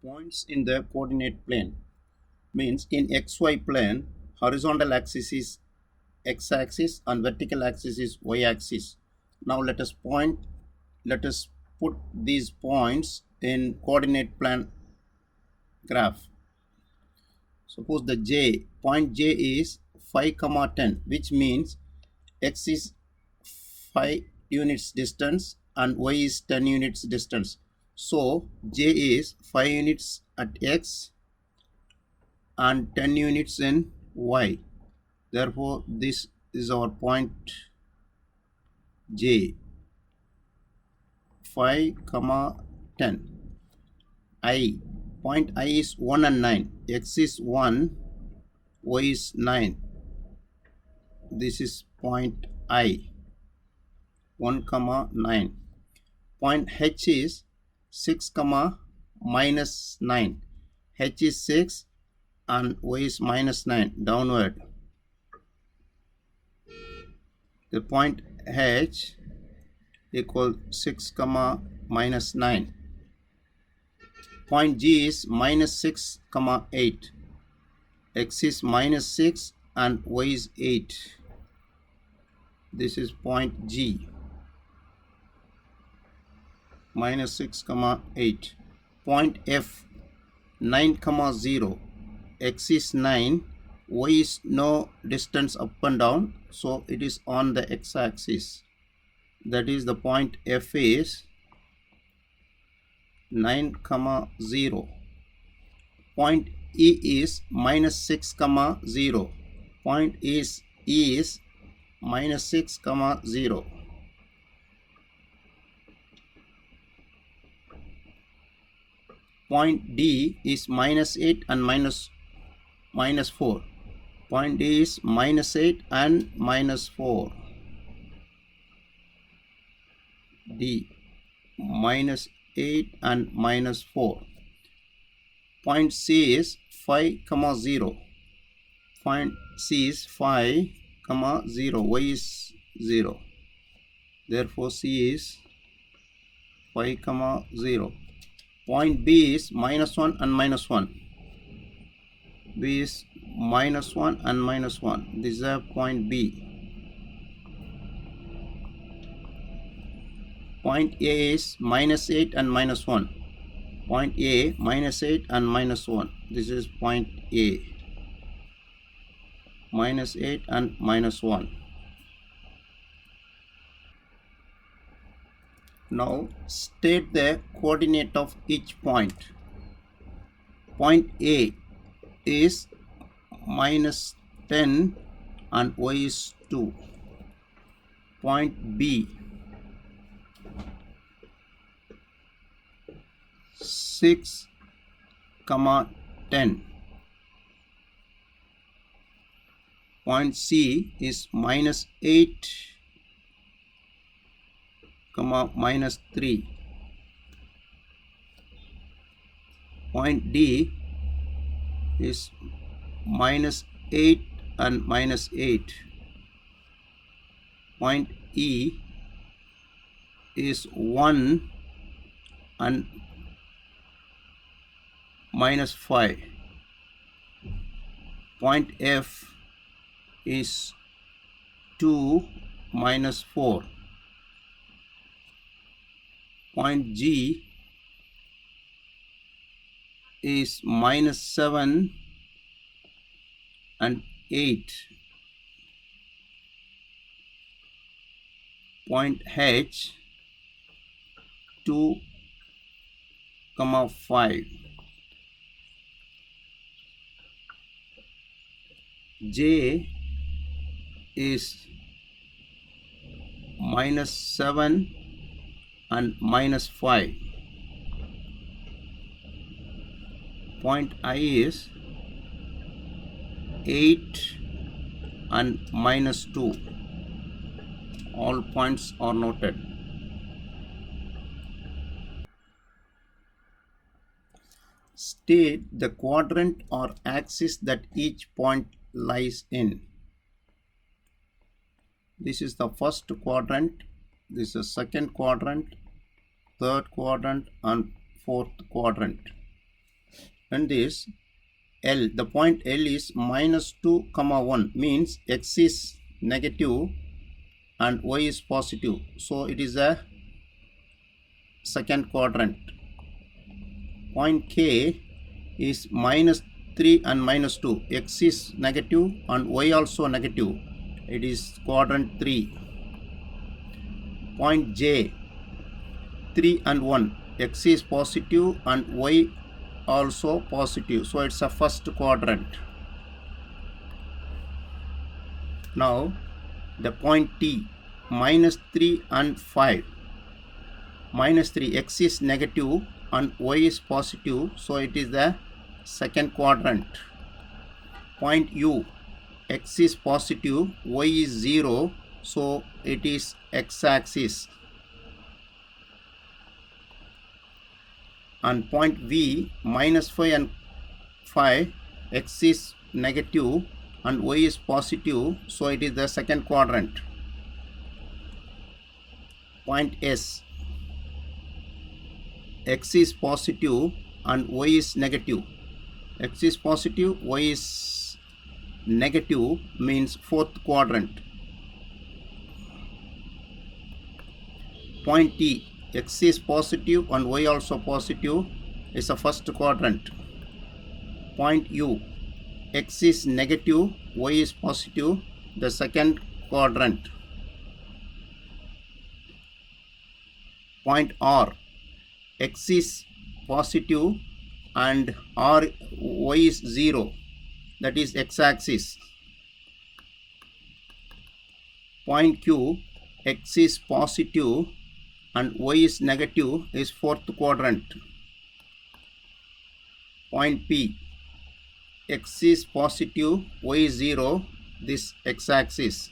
Points in the coordinate plane means in xy plane, horizontal axis is x-axis and vertical axis is y-axis. Now let us put these points in coordinate plane graph. Suppose the point J is 5, 10, which means x is 5 units distance and y is 10 units distance. So J is 5 units at x and 10 units in y. Therefore, this is our point J, 5, 10. Point I is 1 and 9. X is 1, y is 9. This is point I, 1, 9. Point H is 6, minus 9. H is 6 and y is minus 9, downward. The point H equal 6, minus 9. Point G is minus 6, 8. X is minus 6 and y is 8. This is point G, minus 6, 8. Point F, 9, 0. X is 9, y is no distance up and down, so it is on the x-axis. That is the point F is 9, 0. Point E is minus 6, 0. Point E is minus 6, 0. Point D is minus 8 and minus 4. Point D is minus 8 and minus 4. D, minus 8 and minus 4. Point C is 5, 0. Point C is 5, 0. Y is 0. Therefore, C is 5, 0. Point B is minus 1 and minus 1. B is minus 1 and minus 1. This is a point B. Point A is minus 8 and minus 1. Point A, minus 8 and minus 1. This is point A. Minus 8 and minus 1. Now state the coordinate of each point. Point A is minus 10 and y is 2. Point B, 6, 10. Point C is minus 8, minus 3. Point D is minus 8 and minus 8. Point E is 1 and minus 5. Point F is 2 minus 4. Point G is minus 7 and 8. Point H, 2, 5. J is minus 7 and minus 5. Point I is 8 and minus 2. All points are noted. State the quadrant or axis that each point lies in. This is the first quadrant, this is second quadrant, third quadrant and fourth quadrant. and this L, the point L is minus 2 comma 1, means x is negative and y is positive, so it is a second quadrant. Point K is minus 3 and minus 2, x is negative and y also negative, it is quadrant 3. Point J, 3 and 1, x is positive and y also positive, so it's a first quadrant. Now the point T, minus 3 and 5, minus 3, x is negative and y is positive, so it is the second quadrant. Point U, x is positive, y is 0, so it is x-axis. And point V, minus 5 and 5, x is negative and y is positive, so it is the second quadrant. Point S, x is positive and y is negative, x is positive, y is negative, means fourth quadrant. Point T, x is positive and y also positive, is a first quadrant. Point U, x is negative, y is positive, the second quadrant. Point R, x is positive and y is 0, that is x-axis. Point Q, x is positive and y is negative, is fourth quadrant. Point P, x is positive, y is 0, this x-axis.